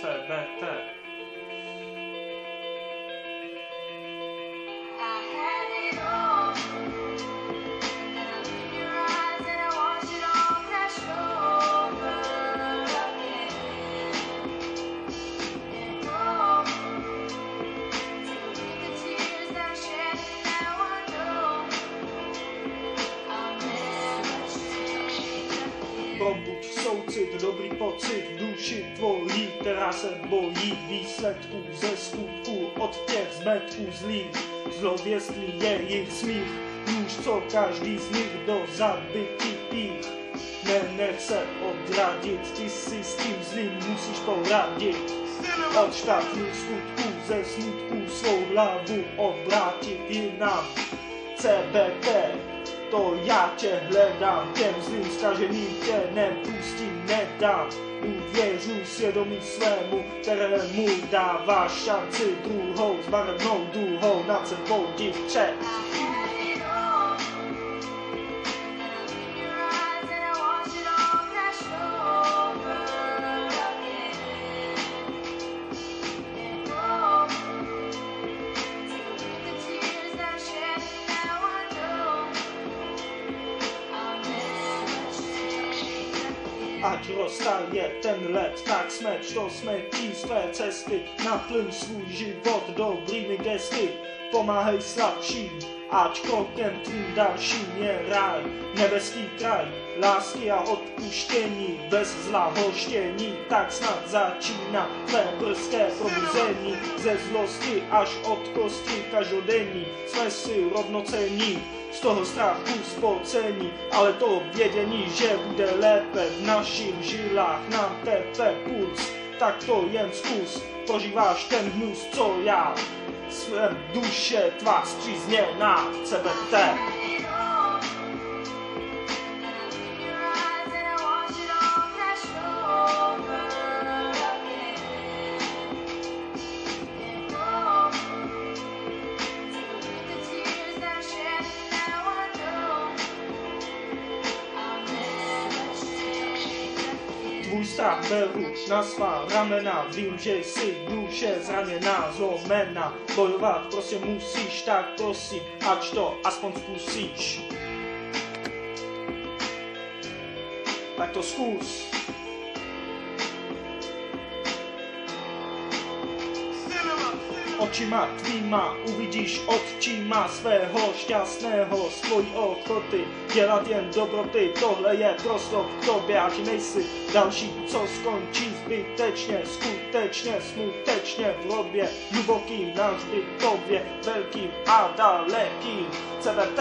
CBT. Probuď soucit, dobrý pocit v duši tvojí, která se bojí výsledků ze skutků od těch zmetků zlých. Zlověstlý je jejich smích, nůž co každý z nich do zabití pích. Nenech se odradit, ty si s tím zlým musíš poradit. Od špatných skutků ze smutků svou hlavu obrátit jinam. CBT, to já tě hledám, těm zlým zkaženým tě nepustím, nedám. Uvěřuj svědomí svému, kterému dáváš šanci druhou, s barevnou duhou nad sebou jdi vpřed. Ať roztaje ten led, tak smeč to smetí své cesty. Naplň svůj život dobrými gesty, pomáhej slabším, ať krokem tvým dalším je ráj. Nebeský kraj, lásky a odpuštění, bez zla hoštění, tak snad začíná tvé brzké probuzení. Ze zlosti až od kosti každodenní, jsme si rovnocení. Z toho strachu spocení, ale to vědění, že bude lépe v našich žilách, nám tepe puls, tak to jen zkus, prožíváš ten hnus, co já, svém duše tvá střízněná CBT. Tvůj strach beru na svá ramena, vím, že jsi duše zraněná, zlomená. Bojovat prostě musíš, tak prosím, ať to aspoň zkusíš. Tak to zkus. Očima tvýma uvidíš odčíma svého šťastného, svojí ochoty dělat jen dobroty. Tohle je prostor k tobě, ať nejsi další, co skončí zbytečně, skutečně, smutečně v hrobě, hlubokým na hřbitově, velkým a dalekým. CBT.